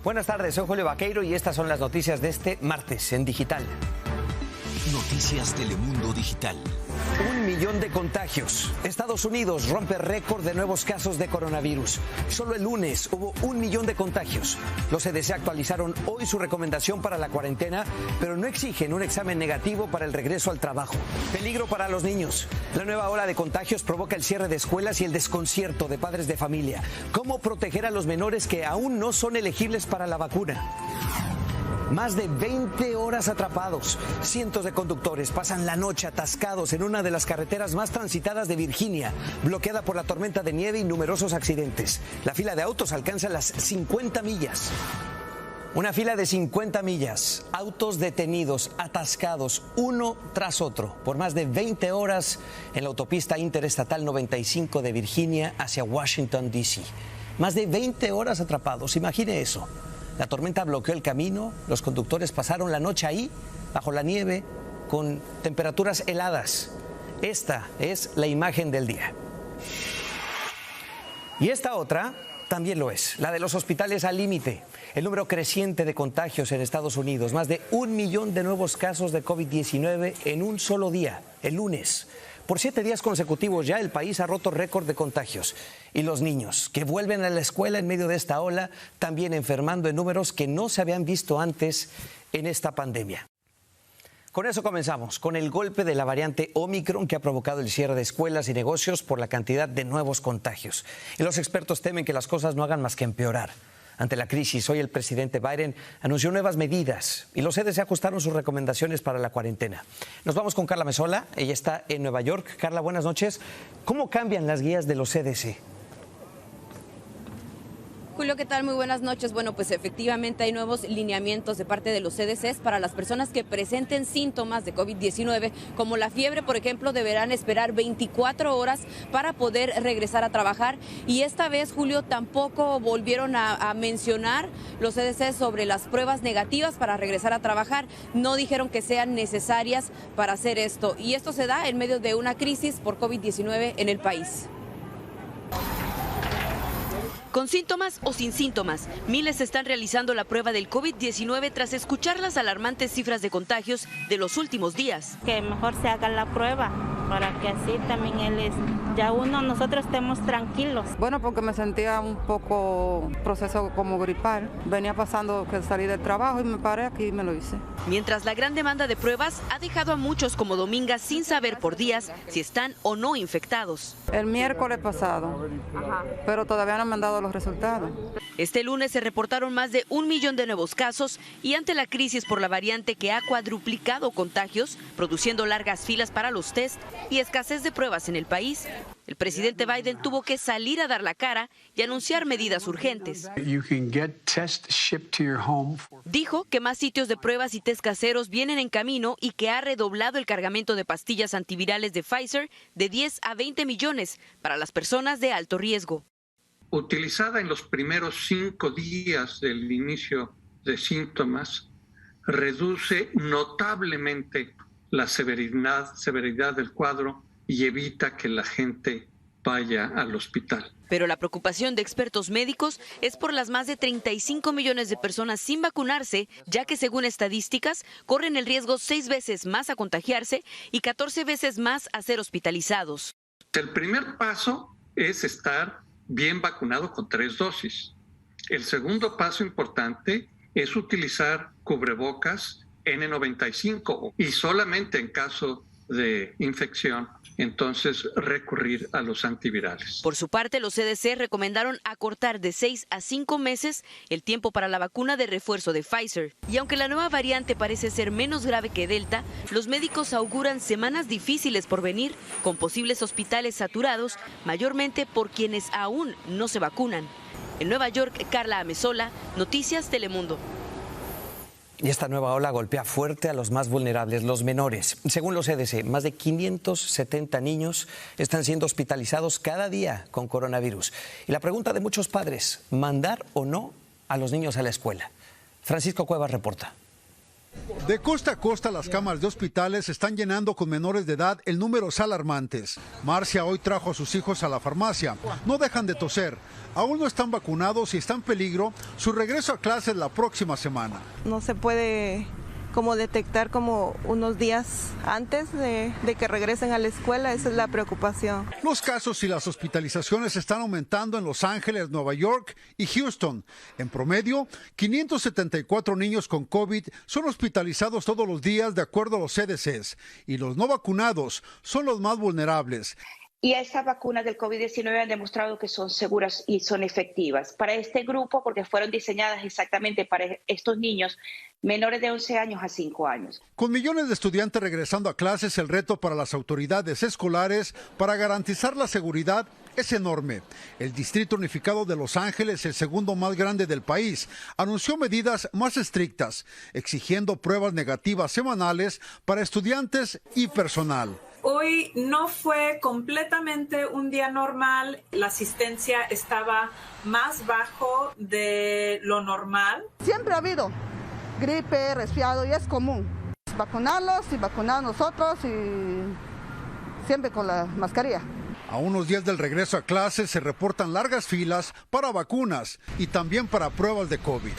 Buenas tardes, soy Julio Vaqueiro y estas son las noticias de este martes en Digital. Noticias Telemundo Digital. 1 millón de contagios. Estados Unidos rompe récord de nuevos casos de coronavirus. Solo el lunes hubo 1 millón de contagios. Los CDC actualizaron hoy su recomendación para la cuarentena, pero no exigen un examen negativo para el regreso al trabajo. Peligro para los niños. La nueva ola de contagios provoca el cierre de escuelas y el desconcierto de padres de familia. ¿Cómo proteger a los menores que aún no son elegibles para la vacuna? Más de 20 horas atrapados. Cientos de conductores pasan la noche atascados en una de las carreteras más transitadas de Virginia, bloqueada por la tormenta de nieve y numerosos accidentes. La fila de autos alcanza las 50 millas. Una fila de 50 millas. Autos detenidos, atascados, uno tras otro, por más de 20 horas en la autopista interestatal 95 de Virginia hacia Washington, D.C. Más de 20 horas atrapados. Imagine eso. La tormenta bloqueó el camino, los conductores pasaron la noche ahí, bajo la nieve, con temperaturas heladas. Esta es la imagen del día. Y esta otra también lo es, la de los hospitales al límite. El número creciente de contagios en Estados Unidos, más de 1 millón de nuevos casos de COVID-19 en un solo día, el lunes. Por 7 días consecutivos ya el país ha roto récord de contagios. Y los niños que vuelven a la escuela en medio de esta ola, también enfermando en números que no se habían visto antes en esta pandemia. Con eso comenzamos, con el golpe de la variante Omicron que ha provocado el cierre de escuelas y negocios por la cantidad de nuevos contagios. Y los expertos temen que las cosas no hagan más que empeorar. Ante la crisis, hoy el presidente Biden anunció nuevas medidas y los CDC ajustaron sus recomendaciones para la cuarentena. Nos vamos con Carla Mesola, ella está en Nueva York. Carla, buenas noches. ¿Cómo cambian las guías de los CDC? Julio, ¿qué tal? Muy buenas noches. Bueno, pues efectivamente hay nuevos lineamientos de parte de los CDCs para las personas que presenten síntomas de COVID-19, como la fiebre, por ejemplo, deberán esperar 24 horas para poder regresar a trabajar. Y esta vez, Julio, tampoco volvieron a mencionar los CDCs sobre las pruebas negativas para regresar a trabajar. No dijeron que sean necesarias para hacer esto. Y esto se da en medio de una crisis por COVID-19 en el país. Con síntomas o sin síntomas, miles están realizando la prueba del COVID-19 tras escuchar las alarmantes cifras de contagios de los últimos días. Que mejor se haga la prueba para que así también nosotros estemos tranquilos. Bueno, porque me sentía un poco proceso como gripal. Venía pasando que salí del trabajo y me paré aquí y me lo hice. Mientras la gran demanda de pruebas ha dejado a muchos como Dominga sin saber por días si están o no infectados. El miércoles pasado, pero todavía no me han dado los resultados. Este lunes se reportaron más de 1 millón de nuevos casos y ante la crisis por la variante que ha cuadruplicado contagios, produciendo largas filas para los test y escasez de pruebas en el país, el presidente Biden tuvo que salir a dar la cara y anunciar medidas urgentes. Dijo que más sitios de pruebas y test caseros vienen en camino y que ha redoblado el cargamento de pastillas antivirales de Pfizer de 10 a 20 millones para las personas de alto riesgo. Utilizada en los primeros 5 días del inicio de síntomas, reduce notablemente la severidad del cuadro y evita que la gente vaya al hospital. Pero la preocupación de expertos médicos es por las más de 35 millones de personas sin vacunarse, ya que según estadísticas corren el riesgo 6 veces más a contagiarse y 14 veces más a ser hospitalizados. El primer paso es estar bien vacunado con 3 dosis. El segundo paso importante es utilizar cubrebocas N95 y solamente en caso de infección, entonces recurrir a los antivirales. Por su parte, los CDC recomendaron acortar de 6 a 5 meses el tiempo para la vacuna de refuerzo de Pfizer. Y aunque la nueva variante parece ser menos grave que Delta, los médicos auguran semanas difíciles por venir, con posibles hospitales saturados, mayormente por quienes aún no se vacunan. En Nueva York, Carla Mesola, Noticias Telemundo. Y esta nueva ola golpea fuerte a los más vulnerables, los menores. Según los CDC, más de 570 niños están siendo hospitalizados cada día con coronavirus. Y la pregunta de muchos padres, ¿mandar o no a los niños a la escuela? Francisco Cuevas reporta. De costa a costa, las camas de hospitales están llenando con menores de edad en números alarmantes. Marcia hoy trajo a sus hijos a la farmacia. No dejan de toser. Aún no están vacunados y está en peligro su regreso a clases la próxima semana. No se puede detectar como unos días antes de que regresen a la escuela, esa es la preocupación. Los casos y las hospitalizaciones están aumentando en Los Ángeles, Nueva York y Houston. En promedio, 574 niños con COVID son hospitalizados todos los días de acuerdo a los CDCs, y los no vacunados son los más vulnerables. Y estas vacunas del COVID-19 han demostrado que son seguras y son efectivas para este grupo porque fueron diseñadas exactamente para estos niños menores de 11 años a 5 años. Con millones de estudiantes regresando a clases, el reto para las autoridades escolares para garantizar la seguridad es enorme. El Distrito Unificado de Los Ángeles, el segundo más grande del país, anunció medidas más estrictas, exigiendo pruebas negativas semanales para estudiantes y personal. Hoy no fue completamente un día normal, la asistencia estaba más bajo de lo normal. Siempre ha habido gripe, resfriado y es común. Vacunarlos y vacunar nosotros y siempre con la mascarilla. A unos días del regreso a clases se reportan largas filas para vacunas y también para pruebas de COVID.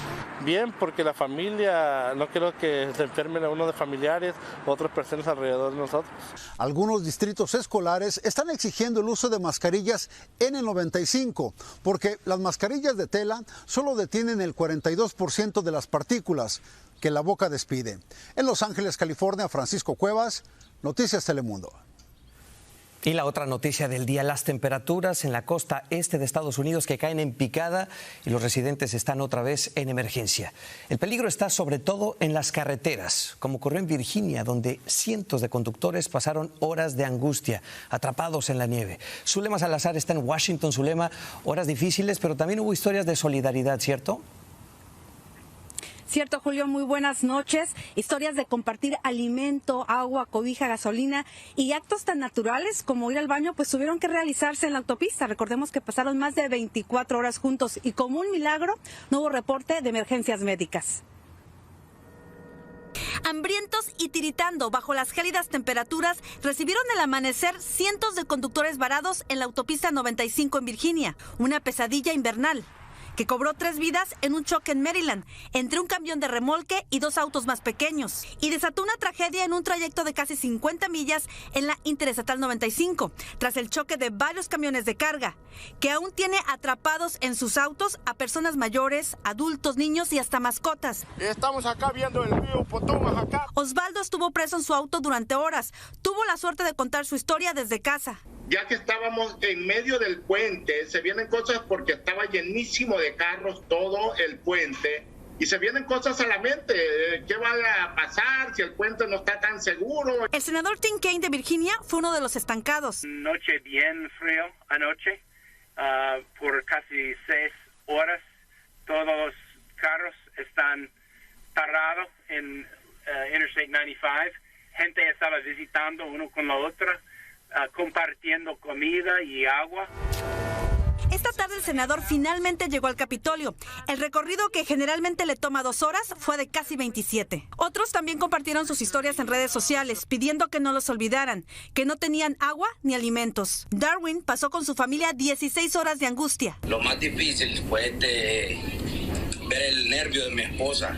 Bien, porque la familia, no quiero que se enfermen a uno de familiares, otras personas alrededor de nosotros. Algunos distritos escolares están exigiendo el uso de mascarillas N95, porque las mascarillas de tela solo detienen el 42% de las partículas que la boca despide. En Los Ángeles, California, Francisco Cuevas, Noticias Telemundo. Y la otra noticia del día, las temperaturas en la costa este de Estados Unidos que caen en picada y los residentes están otra vez en emergencia. El peligro está sobre todo en las carreteras, como ocurrió en Virginia, donde cientos de conductores pasaron horas de angustia, atrapados en la nieve. Zulema Salazar está en Washington. Zulema, horas difíciles, pero también hubo historias de solidaridad, ¿cierto? Cierto, Julio, muy buenas noches. Historias de compartir alimento, agua, cobija, gasolina y actos tan naturales como ir al baño, pues tuvieron que realizarse en la autopista. Recordemos que pasaron más de 24 horas juntos y como un milagro no hubo reporte de emergencias médicas. Hambrientos y tiritando bajo las gélidas temperaturas, recibieron el amanecer cientos de conductores varados en la autopista 95 en Virginia, una pesadilla invernal que cobró 3 vidas en un choque en Maryland, entre un camión de remolque y 2 autos más pequeños, y desató una tragedia en un trayecto de casi 50 millas en la Interestatal 95, tras el choque de varios camiones de carga, que aún tiene atrapados en sus autos a personas mayores, adultos, niños y hasta mascotas. Estamos acá viendo el río Potomac acá. Osvaldo estuvo preso en su auto durante horas. Tuvo la suerte de contar su historia desde casa. Ya que estábamos en medio del puente, se vienen cosas porque estaba llenísimo de carros todo el puente y se vienen cosas a la mente. ¿Qué va a pasar si el puente no está tan seguro? El senador Tim Kaine de Virginia fue uno de los estancados. Noche bien frío anoche, por casi 6 horas. Todos los carros están parados en Interstate 95. Gente estaba visitando uno con la otra. Compartiendo comida y agua. Esta tarde el senador finalmente llegó al Capitolio. El recorrido, que generalmente le toma 2 horas, fue de casi 27. Otros también compartieron sus historias en redes sociales, pidiendo que no los olvidaran, que no tenían agua ni alimentos. Darwin pasó con su familia 16 horas de angustia. Lo más difícil fue ver el nervio de mi esposa.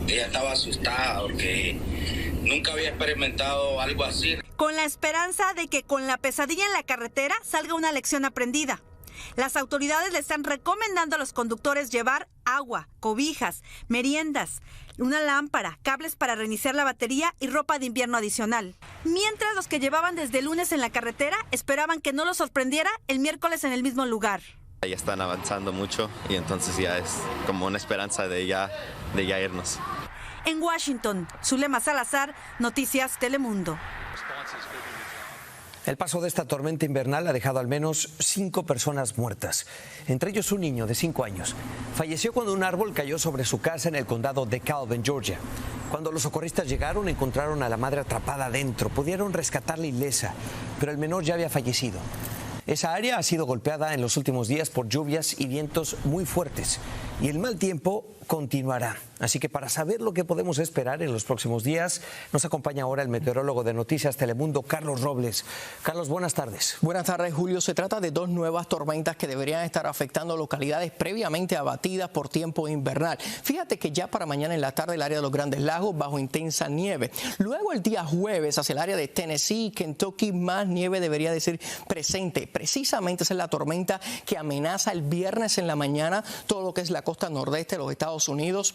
Ella estaba asustada porque nunca había experimentado algo así. Con la esperanza de que con la pesadilla en la carretera salga una lección aprendida. Las autoridades le están recomendando a los conductores llevar agua, cobijas, meriendas, una lámpara, cables para reiniciar la batería y ropa de invierno adicional. Mientras los que llevaban desde el lunes en la carretera esperaban que no los sorprendiera el miércoles en el mismo lugar. Ya están avanzando mucho y entonces ya es como una esperanza de ya irnos. En Washington, Zulema Salazar, Noticias Telemundo. El paso de esta tormenta invernal ha dejado al menos 5 personas muertas, entre ellos un niño de 5 años. Falleció cuando un árbol cayó sobre su casa en el condado de DeKalb, en Georgia. Cuando los socorristas llegaron, encontraron a la madre atrapada adentro. Pudieron rescatarla ilesa, pero el menor ya había fallecido. Esa área ha sido golpeada en los últimos días por lluvias y vientos muy fuertes. y el mal tiempo continuará. Así que para saber lo que podemos esperar en los próximos días, nos acompaña ahora el meteorólogo de Noticias Telemundo, Carlos Robles. Carlos, buenas tardes. Buenas tardes, Julio. Se trata de 2 nuevas tormentas que deberían estar afectando localidades previamente abatidas por tiempo invernal. Fíjate que ya para mañana en la tarde el área de los Grandes Lagos bajo intensa nieve. Luego el día jueves hacia el área de Tennessee, Kentucky, más nieve debería decir presente. Precisamente esa es la tormenta que amenaza el viernes en la mañana todo lo que es la costa nordeste de los Estados Unidos.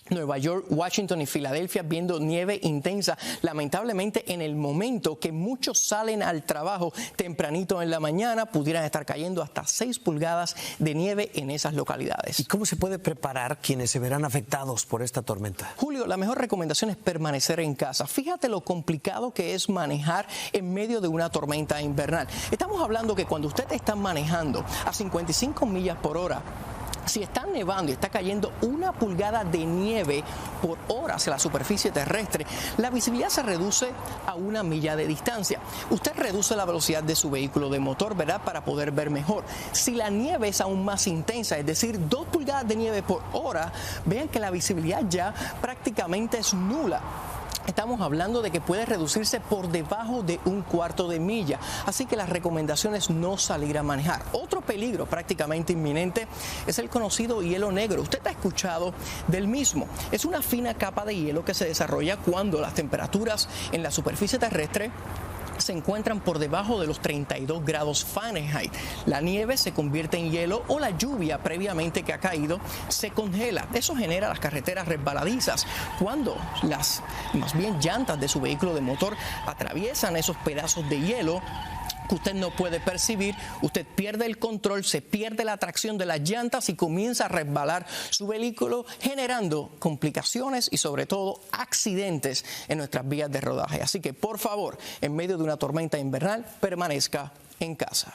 Nueva York, Washington y Filadelfia viendo nieve intensa, lamentablemente en el momento que muchos salen al trabajo tempranito en la mañana, pudieran estar cayendo hasta 6 pulgadas de nieve en esas localidades. ¿Y cómo se puede preparar quienes se verán afectados por esta tormenta? Julio, la mejor recomendación es permanecer en casa. Fíjate lo complicado que es manejar en medio de una tormenta invernal. Estamos hablando que cuando usted está manejando a 55 millas por hora, si está nevando y está cayendo 1 pulgada de nieve por hora hacia la superficie terrestre, la visibilidad se reduce a 1 milla de distancia. Usted reduce la velocidad de su vehículo de motor, ¿verdad?, para poder ver mejor. Si la nieve es aún más intensa, es decir, 2 pulgadas de nieve por hora, vean que la visibilidad ya prácticamente es nula. Estamos hablando de que puede reducirse por debajo de 1/4 de milla, así que las recomendaciones no salir a manejar. Otro peligro prácticamente inminente es el conocido hielo negro. Usted ha escuchado del mismo. Es una fina capa de hielo que se desarrolla cuando las temperaturas en la superficie terrestre se encuentran por debajo de los 32 grados Fahrenheit. La nieve se convierte en hielo o la lluvia previamente que ha caído se congela. Eso genera las carreteras resbaladizas. Cuando las llantas de su vehículo de motor atraviesan esos pedazos de hielo que usted no puede percibir, usted pierde el control, se pierde la tracción de las llantas y comienza a resbalar su vehículo, generando complicaciones y sobre todo accidentes en nuestras vías de rodaje. Así que por favor, en medio de una tormenta invernal, permanezca en casa.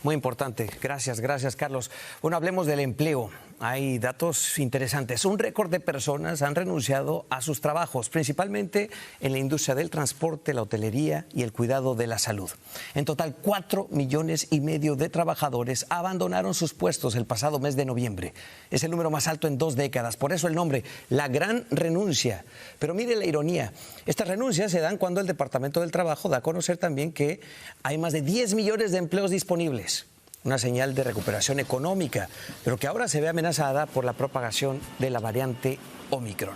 Muy importante. Gracias, Carlos. Bueno, hablemos del empleo. Hay datos interesantes. Un récord de personas han renunciado a sus trabajos, principalmente en la industria del transporte, la hotelería y el cuidado de la salud. En total, 4,5 millones de trabajadores abandonaron sus puestos el pasado mes de noviembre. Es el número más alto en 2 décadas. Por eso el nombre, la gran renuncia. Pero mire la ironía. Estas renuncias se dan cuando el Departamento del Trabajo da a conocer también que hay más de 10 millones de empleos disponibles. Una señal de recuperación económica, pero que ahora se ve amenazada por la propagación de la variante Omicron.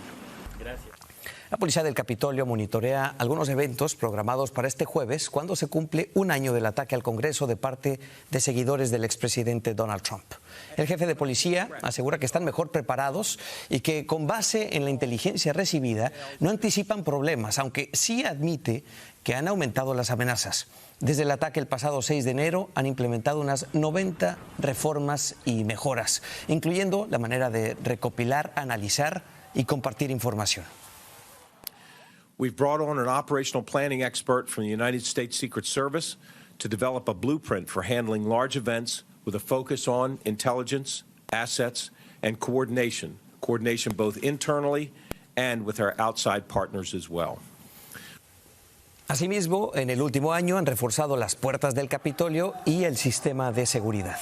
Gracias. La Policía del Capitolio monitorea algunos eventos programados para este jueves, cuando se cumple 1 año del ataque al Congreso de parte de seguidores del expresidente Donald Trump. El jefe de policía asegura que están mejor preparados y que, con base en la inteligencia recibida, no anticipan problemas, aunque sí admite que han aumentado las amenazas. Desde el ataque el pasado 6 de enero han implementado unas 90 reformas y mejoras, incluyendo la manera de recopilar, analizar y compartir información. We've brought on an operational planning expert from the United States Secret Service to develop a blueprint for handling large events with a focus on intelligence, assets, and coordination both internally and with our outside partners as well. Asimismo, en el último año han reforzado las puertas del Capitolio y el sistema de seguridad.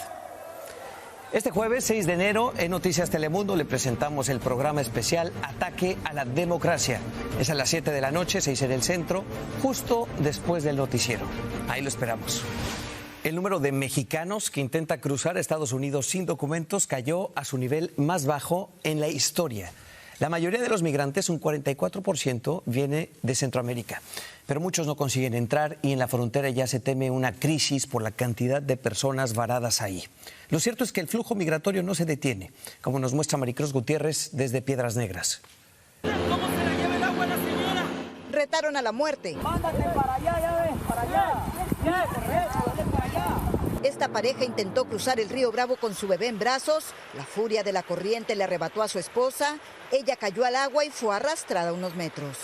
Este jueves 6 de enero en Noticias Telemundo le presentamos el programa especial Ataque a la Democracia. Es a las 7 de la noche, 6 en el centro, justo después del noticiero. Ahí lo esperamos. El número de mexicanos que intenta cruzar a Estados Unidos sin documentos cayó a su nivel más bajo en la historia. La mayoría de los migrantes, un 44%, viene de Centroamérica, pero muchos no consiguen entrar y en la frontera ya se teme una crisis por la cantidad de personas varadas ahí. Lo cierto es que el flujo migratorio no se detiene, como nos muestra Maricruz Gutiérrez desde Piedras Negras. ¿Cómo se la lleva el agua a la señora? Retaron a la muerte. Mándate para allá, ya ves, para allá. Ya, correcto, dale para allá. Esta pareja intentó cruzar el río Bravo con su bebé en brazos. La furia de la corriente le arrebató a su esposa. Ella cayó al agua y fue arrastrada unos metros.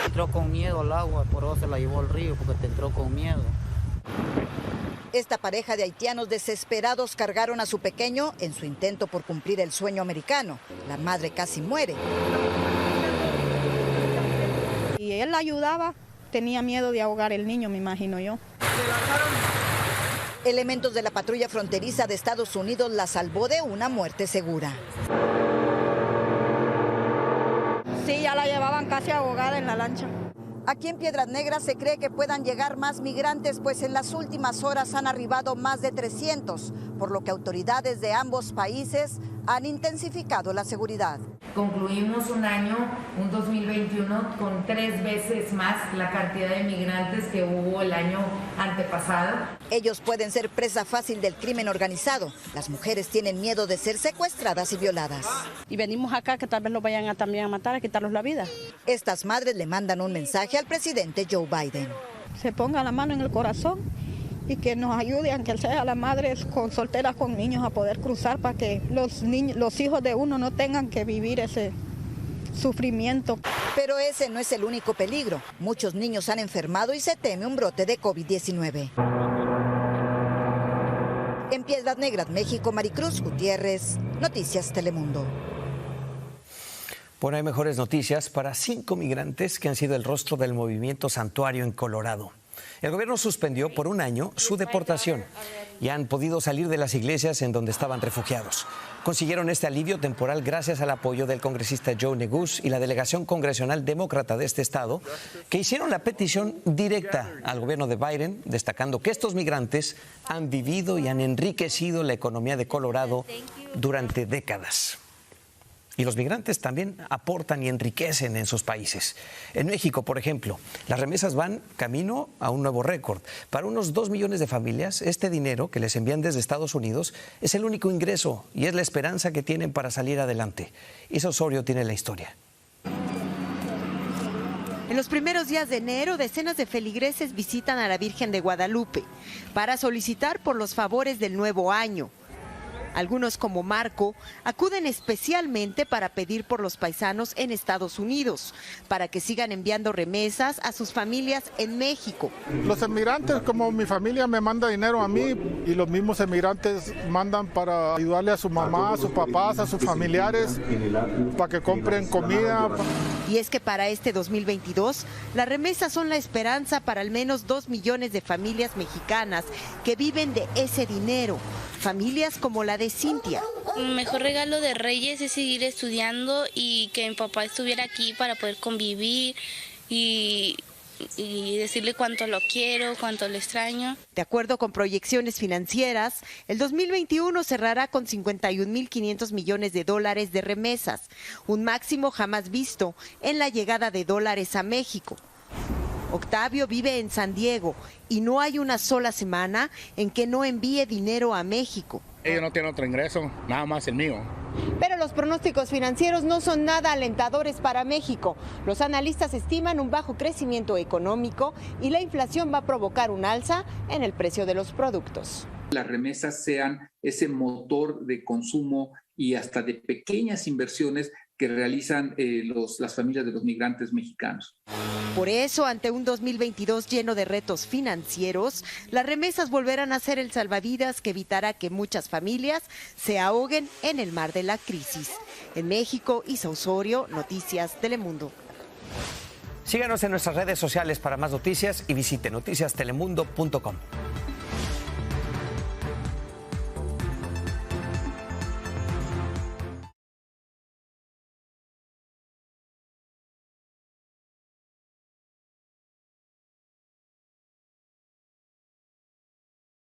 Entró con miedo al agua, por eso se la llevó al río, porque te entró con miedo. Esta pareja de haitianos desesperados cargaron a su pequeño en su intento por cumplir el sueño americano. La madre casi muere. Y él la ayudaba, tenía miedo de ahogar el niño, me imagino yo. Elementos de la patrulla fronteriza de Estados Unidos la salvó de una muerte segura. Sí, ya la llevaban casi ahogada en la lancha. Aquí en Piedras Negras se cree que puedan llegar más migrantes, pues en las últimas horas han arribado más de 300, por lo que autoridades de ambos países han intensificado la seguridad. Concluimos un año, un 2021, con 3 veces más la cantidad de migrantes que hubo el año antepasado. Ellos pueden ser presa fácil del crimen organizado. Las mujeres tienen miedo de ser secuestradas y violadas. Y venimos acá que tal vez los vayan también a matar, a quitarles la vida. Estas madres le mandan un mensaje al presidente Joe Biden. Se ponga la mano en el corazón y que nos ayude, aunque sea las madres con solteras con niños, a poder cruzar para que los hijos de uno no tengan que vivir ese sufrimiento. Pero ese no es el único peligro. Muchos niños han enfermado y se teme un brote de COVID-19. En Piedras Negras, México, Maricruz Gutiérrez, Noticias Telemundo. Bueno, hay mejores noticias para 5 migrantes que han sido el rostro del movimiento Santuario en Colorado. El gobierno suspendió por un año su deportación y han podido salir de las iglesias en donde estaban refugiados. Consiguieron este alivio temporal gracias al apoyo del congresista Joe Neguse y la delegación congresional demócrata de este estado, que hicieron la petición directa al gobierno de Biden, destacando que estos migrantes han vivido y han enriquecido la economía de Colorado durante décadas. Y los migrantes también aportan y enriquecen en sus países. En México, por ejemplo, las remesas van camino a un nuevo récord. Para unos 2 millones de familias, este dinero que les envían desde Estados Unidos es el único ingreso y es la esperanza que tienen para salir adelante. Isa Osorio tiene la historia. En los primeros días de enero, decenas de feligreses visitan a la Virgen de Guadalupe para solicitar por los favores del nuevo año. Algunos, como Marco, acuden especialmente para pedir por los paisanos en Estados Unidos, para que sigan enviando remesas a sus familias en México. Los emigrantes, como mi familia, me manda dinero a mí y los mismos emigrantes mandan para ayudarle a su mamá, a sus papás, a sus familiares, para que compren comida. Y es que para este 2022, las remesas son la esperanza para al menos 2 millones de familias mexicanas que viven de ese dinero. Familias como la de Cintia. El mejor regalo de Reyes es seguir estudiando y que mi papá estuviera aquí para poder convivir y decirle cuánto lo quiero, cuánto lo extraño. De acuerdo con proyecciones financieras, el 2021 cerrará con $51.500 millones de remesas, un máximo jamás visto en la llegada de dólares a México. Octavio vive en San Diego y no hay una sola semana en que no envíe dinero a México. Ellos no tienen otro ingreso, nada más el mío. Pero los pronósticos financieros no son nada alentadores para México. Los analistas estiman un bajo crecimiento económico y la inflación va a provocar un alza en el precio de los productos. Las remesas sean ese motor de consumo y hasta de pequeñas inversiones que realizan las familias de los migrantes mexicanos. Por eso, ante un 2022 lleno de retos financieros, las remesas volverán a ser el salvavidas que evitará que muchas familias se ahoguen en el mar de la crisis. En México, Isa Osorio, Noticias Telemundo. Síganos en nuestras redes sociales para más noticias y visite noticiastelemundo.com.